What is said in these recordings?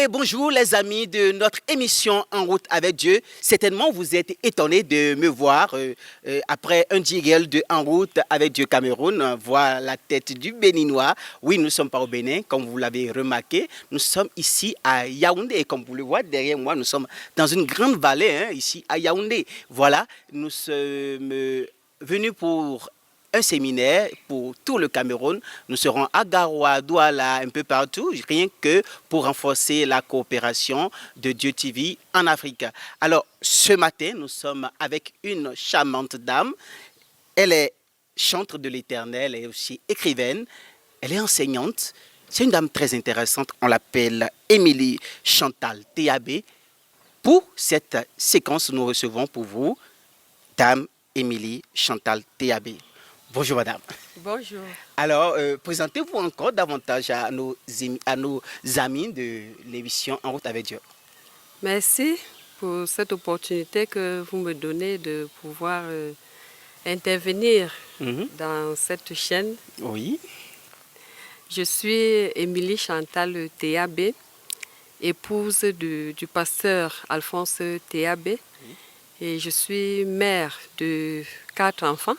Et bonjour les amis de notre émission En route avec Dieu. Certainement vous êtes étonnés de me voir après un jingle de En route avec Dieu Cameroun, voir la tête du Béninois. Oui, nous ne sommes pas au Bénin, comme vous l'avez remarqué. Nous sommes ici à Yaoundé et comme vous le voyez derrière moi, nous sommes dans une grande vallée, ici à Yaoundé. Voilà, nous sommes venus pour un séminaire pour tout le Cameroun. Nous serons à Garoua, Douala, un peu partout, rien que pour renforcer la coopération de Dieu TV en Afrique. Alors, ce matin, nous sommes avec une charmante dame. Elle est chantre de l'Éternel, elle est aussi écrivaine, elle est enseignante. C'est une dame très intéressante, on l'appelle Émilie Chantal TAB. Pour cette séquence, nous recevons pour vous Dame Émilie Chantal TAB. Bonjour madame. Bonjour. Alors, présentez-vous encore davantage à nos amis de l'émission En route avec Dieu. Merci pour cette opportunité que vous me donnez de pouvoir intervenir dans cette chaîne. Oui. Je suis Émilie Chantal TAB, épouse du pasteur Alphonse TAB, et je suis mère de 4 enfants.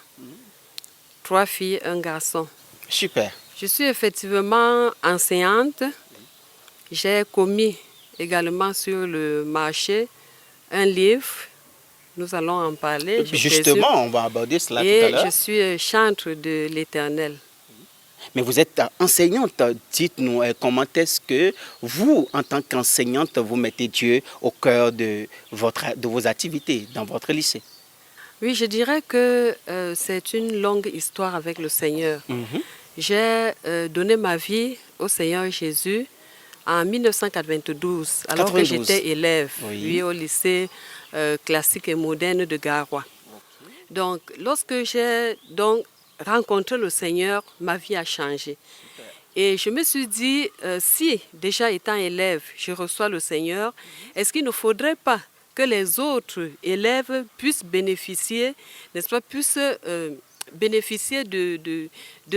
3 filles, 1 garçon. Super. Je suis effectivement enseignante. J'ai commis également sur le marché un livre. Nous allons en parler. Justement, on va aborder cela tout à l'heure. Et je suis chantre de l'Éternel. Mais vous êtes enseignante. Dites-nous comment est-ce que vous, en tant qu'enseignante, vous mettez Dieu au cœur de vos activités dans votre lycée. Oui, je dirais que c'est une longue histoire avec le Seigneur. J'ai donné ma vie au Seigneur Jésus en 1992, alors que j'étais élève au lycée classique et moderne de Garoua. Donc, lorsque j'ai rencontré le Seigneur, ma vie a changé. Et je me suis dit, si déjà étant élève, je reçois le Seigneur, est-ce qu'il ne faudrait pas que les autres élèves puissent bénéficier, n'est-ce pas, bénéficier de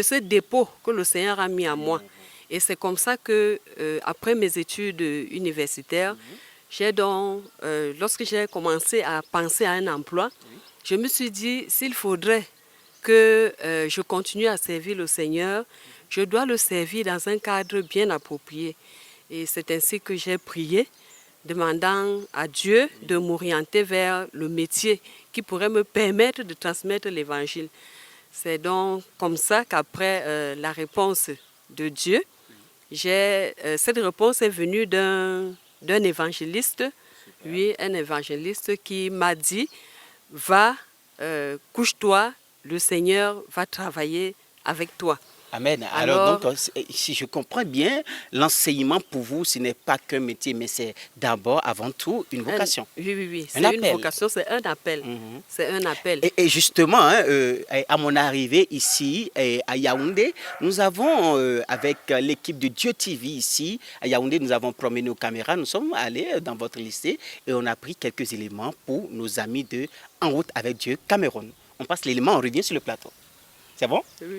ce dépôt que le Seigneur a mis à moi. Et c'est comme ça que, après mes études universitaires, lorsque j'ai commencé à penser à un emploi, je me suis dit, s'il faudrait que je continue à servir le Seigneur, je dois le servir dans un cadre bien approprié. Et c'est ainsi que j'ai prié, demandant à Dieu de m'orienter vers le métier qui pourrait me permettre de transmettre l'Évangile. C'est donc comme ça qu'après la réponse de Dieu, cette réponse est venue d'un évangéliste, un évangéliste qui m'a dit, va, couche-toi, le Seigneur va travailler avec toi. Amen. Alors donc, si je comprends bien, l'enseignement pour vous, ce n'est pas qu'un métier, mais c'est d'abord, avant tout, une vocation. Oui. C'est une vocation, c'est un appel. C'est un appel. Et justement, à mon arrivée ici, à Yaoundé, nous avons, avec l'équipe de Dieu TV ici, à Yaoundé, nous avons promené nos caméras, nous sommes allés dans votre lycée et on a pris quelques éléments pour nos amis de En route avec Dieu Cameroun. On passe l'élément, on revient sur le plateau. C'est bon? Oui.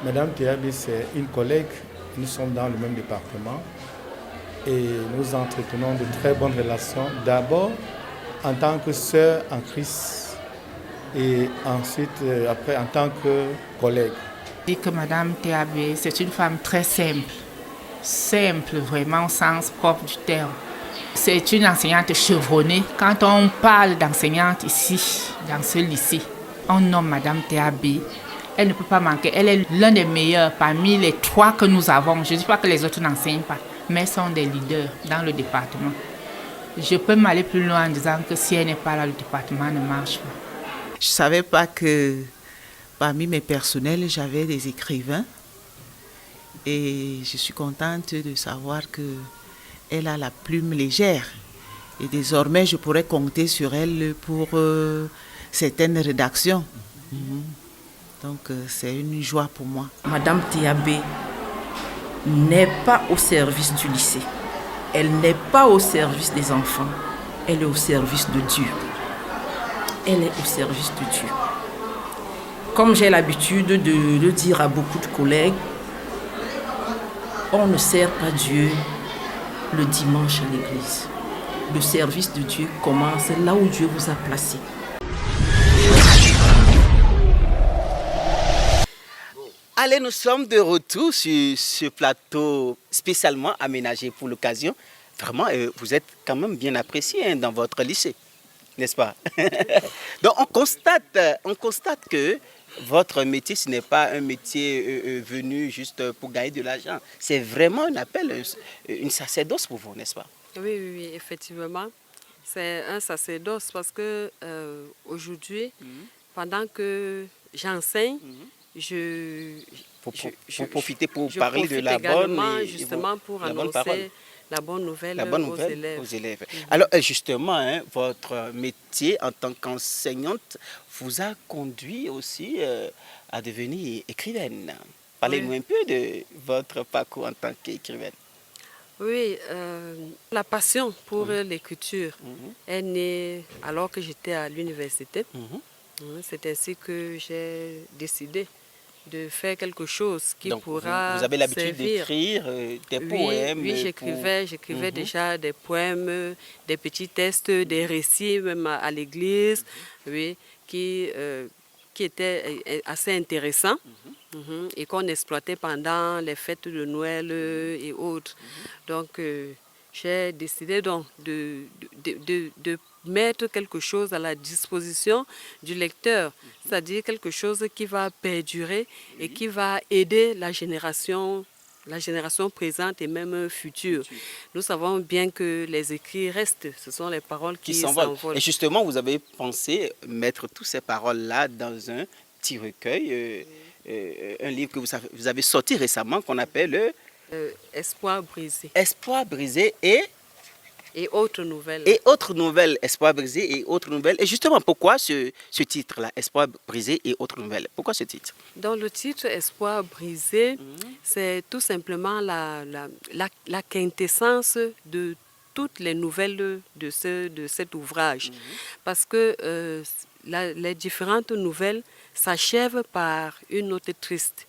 Madame TAB, c'est une collègue, nous sommes dans le même département et nous entretenons de très bonnes relations. D'abord, en tant que sœur en Christ, et ensuite, après, en tant que collègue. Je dis que Madame Théabé, c'est une femme très simple. Simple, vraiment, au sens propre du terme. C'est une enseignante chevronnée. Quand on parle d'enseignante ici, dans ce lycée, on nomme Madame Théabé. Elle ne peut pas manquer. Elle est l'un des meilleurs parmi les 3 que nous avons. Je ne dis pas que les autres n'enseignent pas, mais sont des leaders dans le département. Je peux m'aller plus loin en disant que si elle n'est pas là, le département ne marche pas. Je ne savais pas que parmi mes personnels, j'avais des écrivains. Et je suis contente de savoir qu'elle a la plume légère. Et désormais, je pourrais compter sur elle pour certaines rédactions. Donc, c'est une joie pour moi. Madame Théabé n'est pas au service du lycée. Elle n'est pas au service des enfants. Elle est au service de Dieu. Elle est au service de Dieu. Comme j'ai l'habitude de le dire à beaucoup de collègues, on ne sert pas Dieu le dimanche à l'église. Le service de Dieu commence là où Dieu vous a placé. Allez, nous sommes de retour sur ce plateau spécialement aménagé pour l'occasion. Vraiment, vous êtes quand même bien apprécié dans votre lycée, n'est-ce pas? Donc, on constate que votre métier, ce n'est pas un métier venu juste pour gagner de l'argent. C'est vraiment un appel, une sacerdoce pour vous, n'est-ce pas? Oui, effectivement. C'est un sacerdoce parce que aujourd'hui, pendant que j'enseigne, Pour profiter pour je parler de profite la bonne également, justement pour annoncer la bonne nouvelle aux élèves. Alors justement, votre métier en tant qu'enseignante vous a conduit aussi à devenir écrivaine. Parlez-nous un peu de votre parcours en tant qu'écrivaine. Oui, la passion pour l'écriture est née alors que j'étais à l'université. C'est ainsi que j'ai décidé de faire quelque chose qui pourra vous avez l'habitude servir. d'écrire des poèmes? Oui, j'écrivais déjà des poèmes, des petits textes, des récits même à l'église, oui, qui étaient assez intéressants et qu'on exploitait pendant les fêtes de Noël et autres. Donc, j'ai décidé donc de mettre quelque chose à la disposition du lecteur, c'est-à-dire quelque chose qui va perdurer et qui va aider la génération présente et même future. Nous savons bien que les écrits restent, ce sont les paroles qui s'envolent. Et justement, vous avez pensé mettre toutes ces paroles-là dans un petit recueil, un livre que vous avez sorti récemment qu'on appelle Espoir brisé. Espoir brisé et autres nouvelles. Et autres nouvelles, Espoir brisé et autres nouvelles. Et justement, pourquoi ce titre-là, Espoir brisé et autres nouvelles? Pourquoi ce titre? Dans le titre Espoir brisé, c'est tout simplement la quintessence de toutes les nouvelles de cet ouvrage. Parce que les différentes nouvelles s'achèvent par une note triste.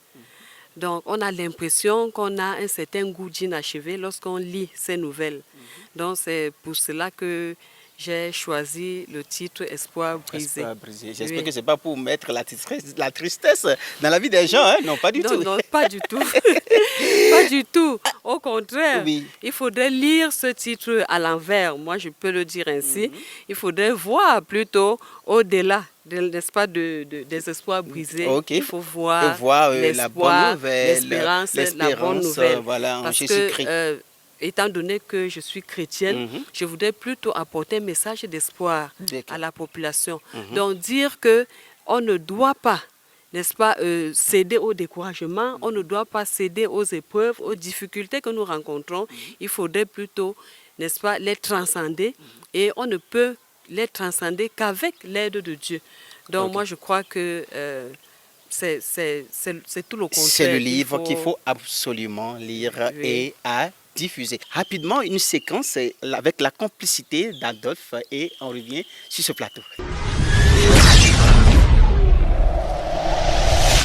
Donc, on a l'impression qu'on a un certain goût d'inachevé lorsqu'on lit ces nouvelles. Donc, c'est pour cela que j'ai choisi le titre Espoir brisé. Espoir brisé. J'espère que ce n'est pas pour mettre la tristesse dans la vie des gens. Non, pas du tout. Non, pas du tout. Pas du tout. Au contraire, il faudrait lire ce titre à l'envers. Moi, je peux le dire ainsi. Il faudrait voir plutôt au-delà, n'est-ce pas, des espoirs brisés. Il faut voir l'espoir, l'espérance, la bonne nouvelle. Voilà, en Parce Jésus-Christ. que, étant donné que je suis chrétienne, je voudrais plutôt apporter un message d'espoir à la population. Donc dire qu'on ne doit pas, n'est-ce pas, céder au découragement, on ne doit pas céder aux épreuves, aux difficultés que nous rencontrons. Il faudrait plutôt, n'est-ce pas, les transcender. Et on ne peut les transcender qu'avec l'aide de Dieu. Donc moi, je crois que c'est tout le contraire. C'est le livre qu'il faut absolument lire et à diffuser. Rapidement, une séquence avec la complicité d'Adolphe et on revient sur ce plateau.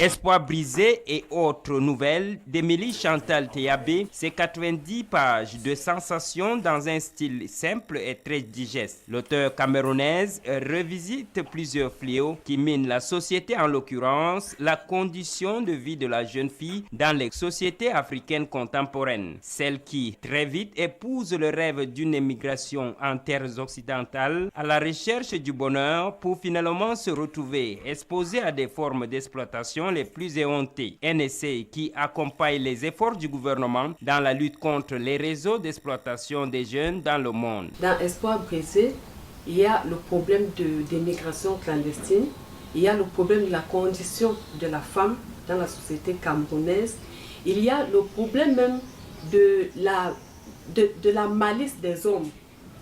Espoir brisé et autres nouvelles d'Émilie Chantal Théabé, c'est 90 pages de sensations dans un style simple et très digeste. L'auteure camerounaise revisite plusieurs fléaux qui minent la société, en l'occurrence la condition de vie de la jeune fille dans les sociétés africaines contemporaines. Celle qui, très vite, épouse le rêve d'une émigration en terres occidentales à la recherche du bonheur pour finalement se retrouver exposée à des formes d'exploitation les plus éhontées. Un essai qui accompagne les efforts du gouvernement dans la lutte contre les réseaux d'exploitation des jeunes dans le monde. Dans Espoir brisé, il y a le problème d'immigration clandestine, il y a le problème de la condition de la femme dans la société camerounaise, il y a le problème même de la malice des hommes.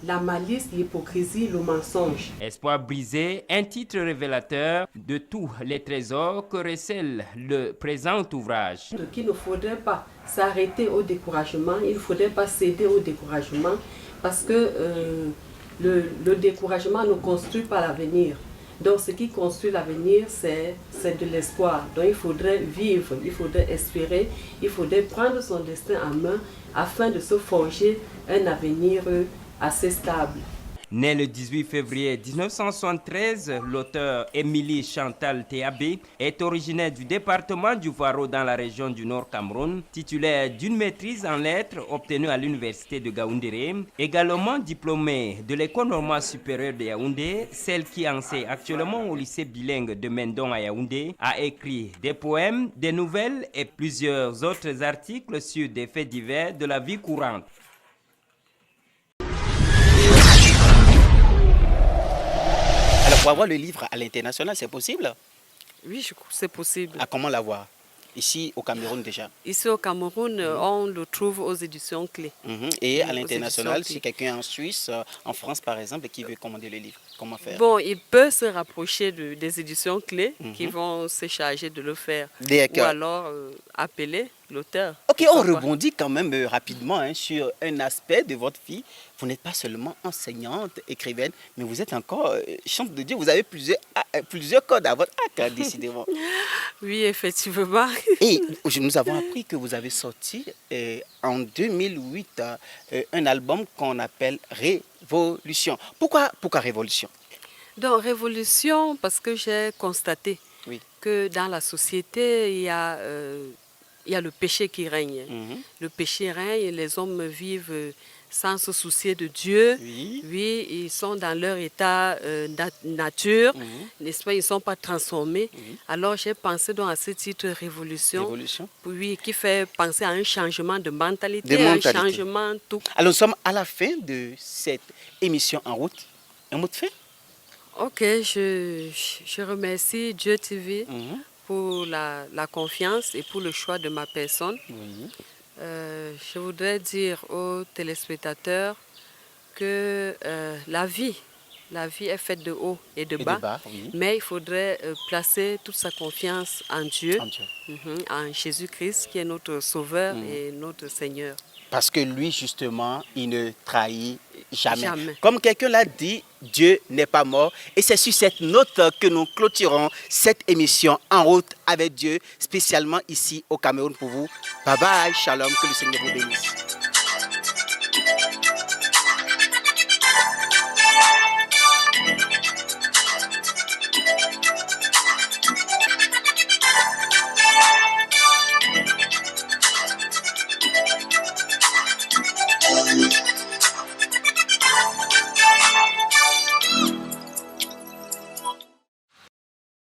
La malice, l'hypocrisie, le mensonge. Espoir brisé, un titre révélateur de tous les trésors que recèle le présent ouvrage. Il ne faudrait pas s'arrêter au découragement, il ne faudrait pas céder au découragement parce que le découragement ne construit pas l'avenir. Donc ce qui construit l'avenir, c'est de l'espoir. Donc il faudrait vivre, il faudrait espérer, il faudrait prendre son destin en main afin de se forger un avenir assez stable. Née le 18 février 1973, l'auteure Émilie Chantal Théabé est originaire du département du Faro dans la région du Nord Cameroun, titulaire d'une maîtrise en lettres obtenue à l'université de Gaoundéré, également diplômée de l'école normale supérieure de Yaoundé, celle qui enseigne actuellement au lycée bilingue de Mendon à Yaoundé, a écrit des poèmes, des nouvelles et plusieurs autres articles sur des faits divers de la vie courante. Alors, pour avoir le livre à l'international, c'est possible? Oui, c'est possible. Ah, comment l'avoir? Ici, au Cameroun déjà. Ici au Cameroun, on le trouve aux éditions Clés. Et à Aux l'international, éditions si quelqu'un est en Suisse, en France par exemple, et qui veut commander le livre, comment faire? Bon, il peut se rapprocher des éditions Clés qui vont se charger de le faire. Ou D'accord. alors appeler l'auteur. Ok, on Pourquoi pas. rebondit quand même rapidement sur un aspect de votre vie. Vous n'êtes pas seulement enseignante, écrivaine, mais vous êtes encore chante de Dieu. Vous avez plusieurs cordes à votre arc, décidément. Oui, effectivement. Et nous avons appris que vous avez sorti en 2008 un album qu'on appelle Révolution. Pourquoi Révolution? Donc, révolution, parce que j'ai constaté que dans la société, il y a le péché qui règne. Le péché règne, les hommes vivent sans se soucier de Dieu. Oui, ils sont dans leur état nature, n'est-ce pas? Ils ne sont pas transformés. Alors j'ai pensé donc à ce titre Révolution, oui, qui fait penser à un changement de mentalité, un changement tout. Alors nous sommes à la fin de cette émission En route. Un mot de fin? Ok, je remercie Dieu TV pour la confiance et pour le choix de ma personne. Je voudrais dire aux téléspectateurs que la vie est faite de haut et de bas, mais il faudrait placer toute sa confiance en Dieu, en Jésus-Christ qui est notre Sauveur et notre Seigneur. Parce que lui, justement, il ne trahit jamais. Comme quelqu'un l'a dit, Dieu n'est pas mort. Et c'est sur cette note que nous clôturons cette émission En route avec Dieu, spécialement ici au Cameroun pour vous. Bye bye, shalom, que le Seigneur vous bénisse.